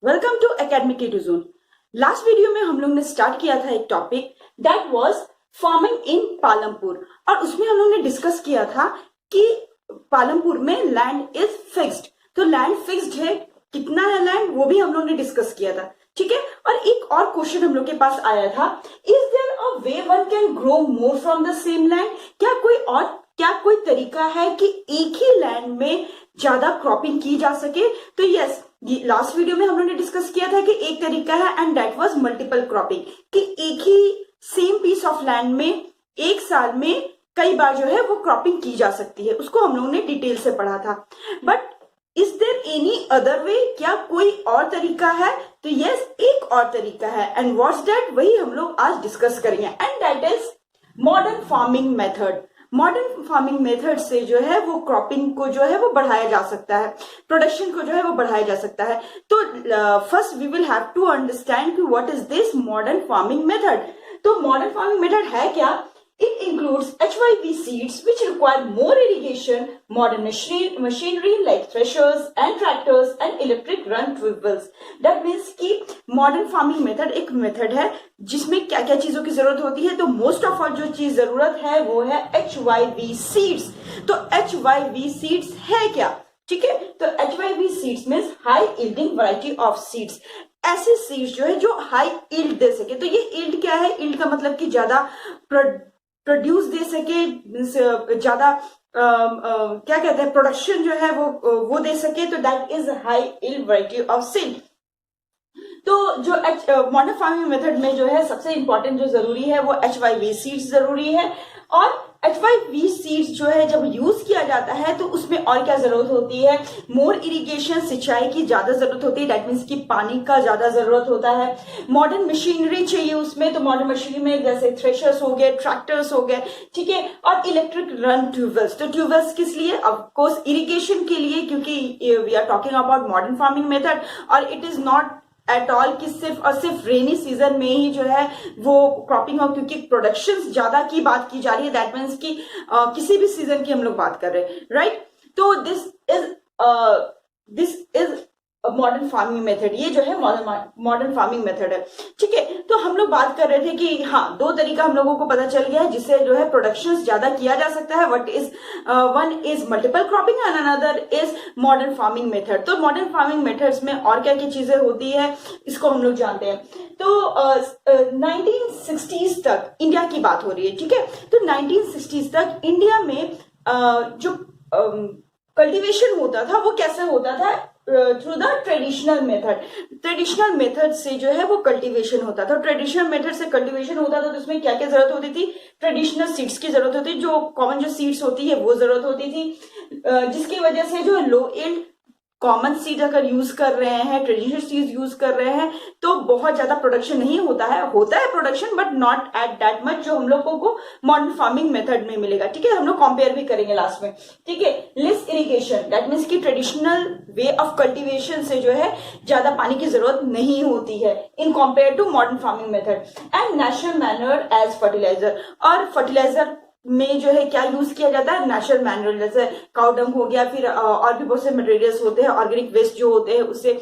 Welcome to academic to zone. Last video में हम लोग ने स्टार्ट किया था एक topic that was farming in Palampur, और उसमें हम लोग ने डिस्कस किया था कि पालमपुर में लैंड इज फिक्स्ड। तो लैंड फिक्स्ड है, कितना है लैंड वो भी हम लोग ने डिस्कस किया था। ठीक है, और एक और क्वेश्चन हम लोग के पास आया था, is there a way one can grow more from the same land? क्या कोई तरीका है कि एक ही लैंड में ज्यादा क्रॉपिंग की जा सके? तो यस, लास्ट वीडियो में हम लोगों ने डिस्कस किया था कि एक तरीका है and that was multiple cropping, कि एक ही सेम पीस ऑफ लैंड में एक साल में कई बार जो है वो क्रॉपिंग की जा सकती है। उसको हम लोगों ने डिटेल से पढ़ा था। But is there any other way? क्या कोई और तरीका है? तो यस, एक और तरीका है एंड व्हाट्स दैट, वही हम लोग आज डिस्कस करेंगे and that is modern farming method. Modern farming method से जो है वो क्रॉपिंग को जो है वो बढ़ाया जा सकता है, प्रोडक्शन को जो है वो बढ़ाया जा सकता है। तो first we will have to understand कि what is this modern farming method. तो मॉडर्न फार्मिंग मेथड है क्या? It includes HYV seeds which require more irrigation, modern machinery like threshers and tractors and electric run tubewells. That means कि modern farming method एक method है जिसमें क्या क्या चीजों की जरूरत होती है। तो मोस्ट ऑफ ऑल जो चीज जरूरत है वो है HYV seeds। तो HYV seeds है क्या? ठीक है, तो HYV seeds means high yielding variety of seeds. ऐसे सीड्स जो है जो हाई यील्ड दे सके। तो ये यील्ड क्या है? यील्ड का मतलब कि ज्यादा प्रोड्यूस दे सके, ज्यादा क्या कहते हैं, प्रोडक्शन जो है वो दे सके। तो that is high yield variety of seed. तो जो मॉडर्न फार्मिंग मेथड में जो है सबसे इंपॉर्टेंट जो जरूरी है वो HYV सीड्स जरूरी है। और HYV सीड्स जो है जब यूज किया जाता है तो उसमें और क्या जरूरत होती है? मोर इरिगेशन, सिंचाई की ज्यादा जरूरत होती है। दैट मीन्स कि पानी का ज्यादा जरूरत होता है। मॉडर्न मशीनरी चाहिए उसमें, तो मॉडर्न मशीनरी में जैसे थ्रेशर्स हो गए, ट्रैक्टर्स हो गए, ठीक है। और इलेक्ट्रिक रन ट्यूबवेल्स। तो ट्यूबवेल्स किस लिए? ऑफकोर्स इरिगेशन के लिए, क्योंकि we are talking about modern farming method और it is not at all कि सिर्फ और सिर्फ रेनी सीजन में ही जो है वो क्रॉपिंग हो, क्योंकि प्रोडक्शन ज्यादा की बात की जा रही है। दैट मीन्स कि किसी भी सीजन की हम लोग बात कर रहे हैं, राइट। तो this is modern farming method. ये जो है मॉडर्न फार्मिंग मेथड है, ठीक है। तो हम लोग बात कर रहे थे कि हाँ, दो तरीका हम लोगों को पता चल गया है जिससे जो है प्रोडक्शन ज्यादा किया जा सकता है। One is multiple cropping and another is modern farming method. तो मॉडर्न फार्मिंग मेथड्स में और क्या क्या चीजें होती है इसको हम लोग जानते हैं। तो 1960s तक इंडिया की बात हो रही है, ठीक है। तो 1960s तक इंडिया में जो कल्टीवेशन होता था वो कैसे होता था? Through the traditional method. Traditional method से जो है वो कल्टीवेशन होता था। ट्रेडिशनल मेथड से कल्टीवेशन होता था तो उसमें क्या क्या जरूरत होती थी? ट्रेडिशनल सीड्स की जरूरत होती थी, जो कॉमन जो सीड्स होती है वो जरूरत होती थी, जिसकी वजह से जो लो यील्ड कॉमन सीड अगर यूज कर रहे हैं, ट्रेडिशनल सीड यूज कर रहे हैं तो बहुत ज्यादा प्रोडक्शन नहीं होता है production but not at that much जो हम लोगों को मॉडर्न फार्मिंग मेथड में मिलेगा, ठीक है। हम लोग कंपेयर भी करेंगे लास्ट में, ठीक है। लेस इरिगेशन, दैट मीन्स कि ट्रेडिशनल वे ऑफ कल्टीवेशन से जो है ज्यादा पानी की जरूरत नहीं होती है in compare to modern farming method. And natural manure as fertilizer. और फर्टिलाइजर में जो है क्या यूज किया जाता है? नेचुरल मैन्योर, जैसे काउ डंग हो गया, फिर और भी बहुत से मटेरियल्स होते हैं, ऑर्गेनिक वेस्ट जो होते हैं उससे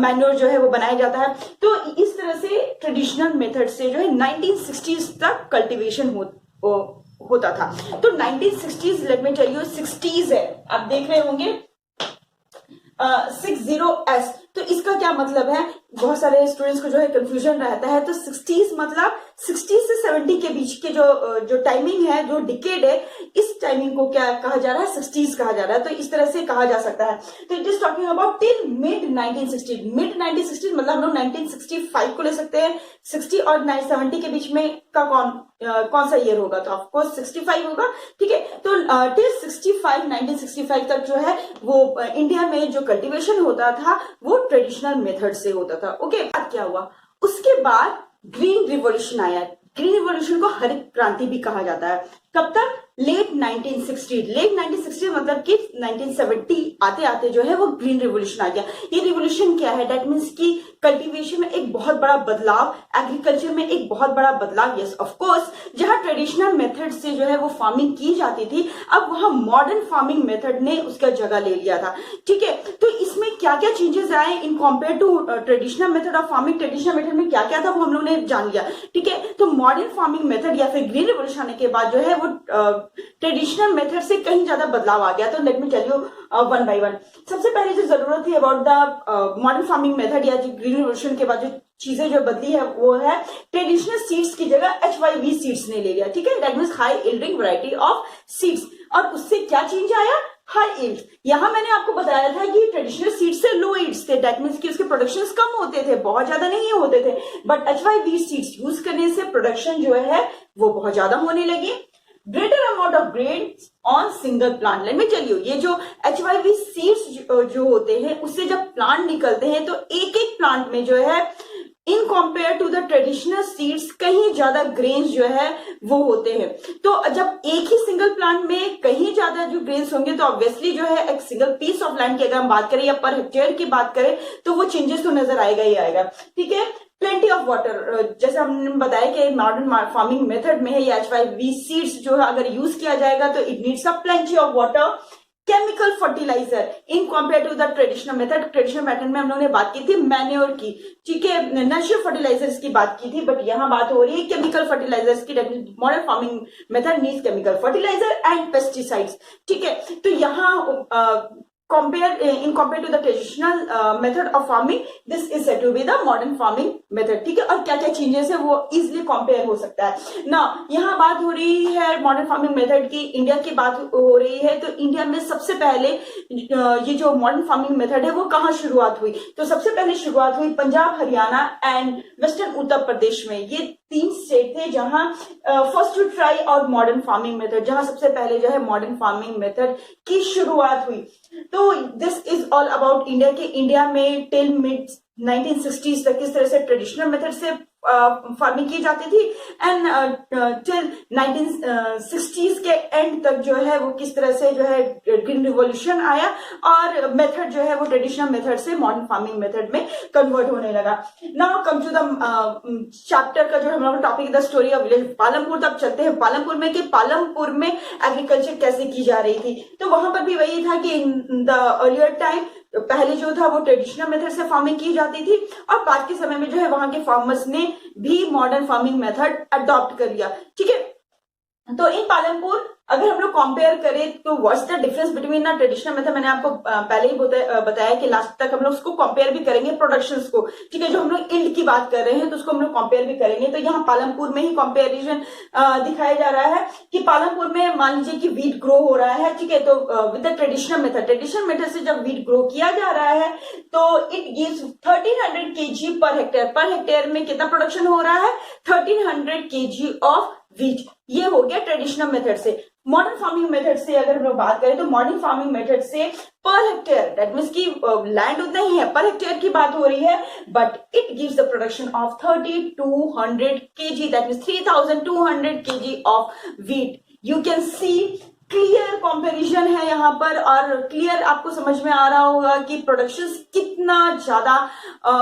मैन्योर जो है वो बनाया जाता है। तो इस तरह से ट्रेडिशनल मेथड से जो है 1960s तक कल्टीवेशन होता था। तो 1960s, late me tell you, 60s है, आप देख रहे होंगे 60s। तो इसका क्या मतलब है? बहुत सारे स्टूडेंट्स को जो है कंफ्यूजन रहता है। तो 60s मतलब 60 से 70 के बीच के जो टाइमिंग है, जो डिकेड है, इस टाइमिंग को क्या कहा जा रहा है? 60s कहा जा रहा है। तो इस तरह से कहा जा सकता है। तो it is talking about till mid 1960। Mid 1960 मतलब हम लोग 1965 को ले सकते हैं। 60 और 70 के बीच में का कौन सा ईयर होगा? तो ऑफकोर्स 65 होगा, ठीक है। तो टिल 1965 तक जो है वो इंडिया में जो कल्टीवेशन होता था वो ट्रेडिशनल मेथड से होता था। ओके, बाद क्या हुआ? उसके बाद ग्रीन रिवॉल्यूशन आया। ग्रीन रिवॉल्यूशन को हरित क्रांति भी कहा जाता है। कब तक? लेट 1960 मतलब कि 1970 आते आते जो है वो ग्रीन रिवोल्यूशन आ गया। ये रिवोल्यूशन क्या है? डेट मीन्स की कल्टीवेशन में एक बहुत बड़ा बदलाव, एग्रीकल्चर में एक बहुत बड़ा बदलाव। यस ऑफ कोर्स, जहां ट्रेडिशनल मेथड से जो है वो फार्मिंग की जाती थी, अब वहां मॉडर्न फार्मिंग मेथड ने उसका जगह ले लिया था। ठीक है, तो इसमें क्या क्या चेंजेस आए in compare to traditional method of farming? Traditional method में क्या क्या था वो हम लोग ने जान लिया। ठीक है, तो मॉडर्न फार्मिंग मेथड या फिर ग्रीन रिवोल्यूशन आने के बाद जो है वो ट्रेडिशनल मेथड से कहीं ज्यादा बदलाव आ गया। तो let me tell you one by one. सबसे पहले जो जरूरत थी about the modern farming method या जो ग्रीन रिवोल्यूशन के बाद जो चीजें जो बदली है वो है ट्रेडिशनल सीड्स की जगह HYV सीड्स ने ले लिया। ठीक है, that means high yielding variety of seeds. और उससे क्या चेंज आया? High yield. यहां मैंने आपको बताया था कि ट्रेडिशनल सीड्स से लो यील्ड्स थे, दैट मींस कि उसके प्रोडक्शंस कम होते थे, बहुत ज्यादा नहीं होते थे। बट HYV सीड्स यूज करने से प्रोडक्शन जो है वो बहुत ज्यादा होने लगी। Greater amount of grains on single plant. Let me tell you, ये जो HYV सीड्स जो होते हैं उससे जब प्लांट निकलते हैं तो एक एक प्लांट में जो है in compare to the traditional seeds कहीं ज्यादा ग्रेन्स जो है वो होते हैं। तो जब एक ही सिंगल प्लांट में कहीं ज्यादा जो ग्रेन्स होंगे तो ऑब्वियसली जो है एक सिंगल पीस ऑफ लैंड की अगर हम बात करें या पर हेक्टेयर की बात करें तो वो चेंजेस तो नजर आएगा ही आएगा। ठीक है, प्लेंटी ऑफ वाटर, जैसे हमने बताया कि मॉडर्न फार्मिंग मेथड में है ये HYV सीड्स जो है अगर यूज किया जाएगा तो it needs a plenty of water. Chemical fertilizer in compare to the traditional method. Traditional method में हम लोगों ने बात की थी मैन्योर की, ठीक है, नेचुरल फर्टिलाइजर्स की बात की थी, बट यहाँ बात हो रही है केमिकल फर्टिलाइजर्स की। Modern farming method needs chemical fertilizer and pesticides. ठीक है, तो यहाँ in compared to the traditional method of farming, this is said to be the modern farming method। ठीक है, और क्या क्या चेंजेस है वो इजिली कंपेयर हो सकता है ना। यहाँ बात हो रही है मॉडर्न फार्मिंग मेथड की, इंडिया की बात हो रही है। तो इंडिया में सबसे पहले ये जो मॉडर्न फार्मिंग मेथड है वो कहाँ शुरुआत हुई? तो सबसे पहले शुरुआत हुई पंजाब, हरियाणा एंड वेस्टर्न उत्तर प्रदेश में। ये 3 स्टेट थे जहां फर्स्ट टू ट्राई और मॉडर्न फार्मिंग मेथड, जहां सबसे पहले जो है मॉडर्न फार्मिंग मेथड की शुरुआत हुई। तो this is all about India के इंडिया में टिल मिड 1960s तक किस तरह से ट्रेडिशनल मेथड से फार्मिंग की जाती थी एंड टिल 1960s के एंड तक जो है वो किस तरह से जो है ग्रीन रिवॉल्यूशन आया और मेथड जो है वो ट्रेडिशनल मेथड से मॉडर्न फार्मिंग मेथड में कन्वर्ट होने लगा। Now come to the chapter का जो हम लोग topic the story of village Palampur तक चलते हैं। पालमपुर में कि पालमपुर में एग्रीकल्चर कैसे की जा रही थी, तो वहां पर भी वही था कि इन द अर्लियर टाइम पहले जो था वो ट्रेडिशनल मेथड से फार्मिंग की जाती थी और बाद के समय में जो है वहां के फार्मर्स ने भी मॉडर्न फार्मिंग मेथड अडॉप्ट कर लिया। ठीक है, तो इन पालमपुर अगर हम लोग कंपेयर करें तो व्हाट्स द डिफरेंस बिटवीन ना ट्रेडिशनल मेथड, मैंने आपको पहले ही बताया कि लास्ट तक हम लोग उसको कंपेयर भी करेंगे प्रोडक्शंस को। ठीक है, जो हम लोग यील्ड की बात कर रहे हैं तो उसको हम लोग कंपेयर भी करेंगे। तो यहाँ पालमपुर में ही कंपेरिजन दिखाया जा रहा है कि पालमपुर में मान लीजिए कि वीट ग्रो हो रहा है। ठीक है, तो विद द ट्रेडिशनल मेथड से जब वीट ग्रो किया जा रहा है तो it gives 1300 kg per hectare. Per hectare में कितना प्रोडक्शन हो रहा है? 1300 kg ऑफ वीट। ये हो गया ट्रेडिशनल मेथड से। मॉडर्न फार्मिंग मेथड से अगर हम लोग बात करें तो मॉडर्न फार्मिंग मेथड से पर हेक्टेयर, दैट मीन्स की लैंड उतना ही है, पर हेक्टेयर की बात हो रही है, but it gives the production of 3200 kg, that means 3200 kg of wheat. You can see clear comparison है यहाँ पर और क्लियर आपको समझ में आ रहा होगा कि प्रोडक्शन कितना ज्यादा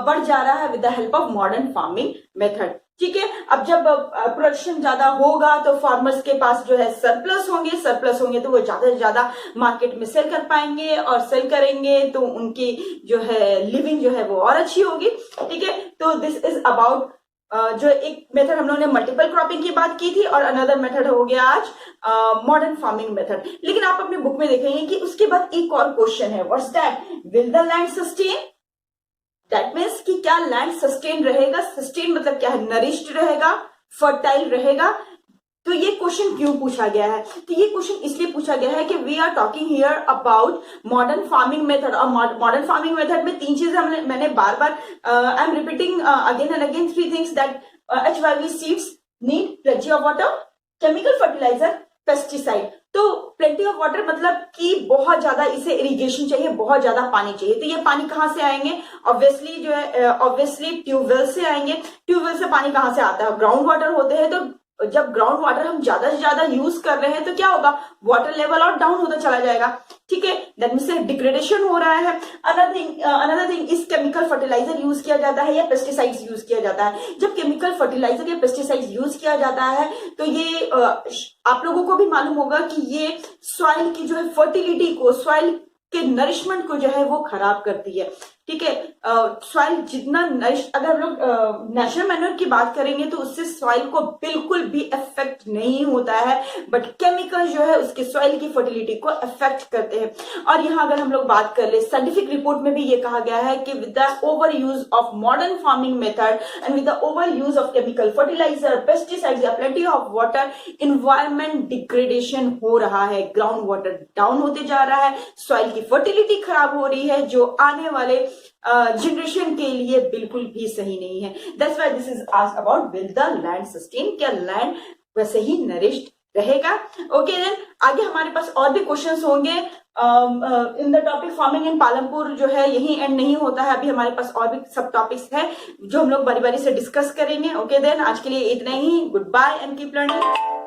बढ़ जा रहा है with the help of modern farming method. ठीक है, अब जब प्रोडक्शन ज्यादा होगा तो फार्मर्स के पास जो है सरप्लस होंगे तो वो ज्यादा से ज्यादा मार्केट में सेल कर पाएंगे और सेल करेंगे तो उनकी जो है लिविंग जो है वो और अच्छी होगी। ठीक है, तो दिस इज अबाउट जो एक मेथड हम लोगों ने मल्टीपल क्रॉपिंग की बात की थी और अनदर मेथड हो गया आज मॉडर्न फार्मिंग मेथड। लेकिन आप अपने बुक में देखेंगे कि उसके बाद एक और क्वेश्चन है, what's that? Will the land sustain? That means कि क्या लैंड सस्टेन रहेगा? सस्टेन मतलब क्या है? नरिश्ड रहेगा, फर्टाइल रहेगा। तो ये क्वेश्चन क्यों पूछा गया है? तो ये क्वेश्चन इसलिए पूछा गया है कि we are talking here about modern farming method और मॉडर्न फार्मिंग मेथड में 3 चीजें मैंने बार बार I am repeating again and again 3 things that HYV seeds need plenty of water, chemical fertiliser, pesticide. तो प्लेंटी ऑफ वाटर मतलब कि बहुत ज्यादा इसे इरिगेशन चाहिए, बहुत ज्यादा पानी चाहिए। तो ये पानी कहाँ से आएंगे? ऑब्वियसली जो है ऑब्वियसली ट्यूबवेल से आएंगे। ट्यूबवेल से पानी कहाँ से आता है? ग्राउंड वाटर होते हैं, तो जब ग्राउंड वाटर हम ज्यादा से ज्यादा यूज कर रहे हैं तो क्या होगा, वाटर लेवल और डाउन होता चला जाएगा। ठीक है, दैट मीन्स डिग्रेडेशन हो रहा है। अनदर थिंग इस केमिकल फर्टिलाइजर यूज किया जाता है या पेस्टिसाइड्स यूज किया जाता है। जब केमिकल फर्टिलाइजर या पेस्टिसाइड्स यूज किया जाता है तो ये आप लोगों को भी मालूम होगा कि ये सॉइल की जो है फर्टिलिटी को, सॉइल के नरिशमेंट को जो है वो खराब करती है। ठीक है, सॉइल जितना नरिश, अगर हम लोग नेचुरल मैन्योर की बात करेंगे तो उससे सॉइल को बिल्कुल भी इफेक्ट नहीं होता है, बट केमिकल जो है उसके सॉइल की फर्टिलिटी को इफेक्ट करते हैं। और यहाँ अगर हम लोग बात कर ले, साइंटिफिक रिपोर्ट में भी ये कहा गया है कि with the over use of modern farming method and with the over use of chemical fertiliser, pesticides या plenty of water, environment degradation हो रहा है, ग्राउंड वाटर डाउन होते जा रहा है, सॉइल की फर्टिलिटी खराब हो रही है, जो आने वाले जनरेशन के लिए बिल्कुल भी सही नहीं है। That's why this is asked about will the land sustain, क्या लैंड वैसे ही नरिश्ड रहेगा। ओके देन आगे हमारे पास और भी क्वेश्चंस होंगे in the topic farming in Palampur. जो है यही एंड नहीं होता है, अभी हमारे पास और भी सब टॉपिक्स है जो हम लोग बारी बारी से डिस्कस करेंगे। ओके देन आज के लिए इतना ही, good bye and keep learning.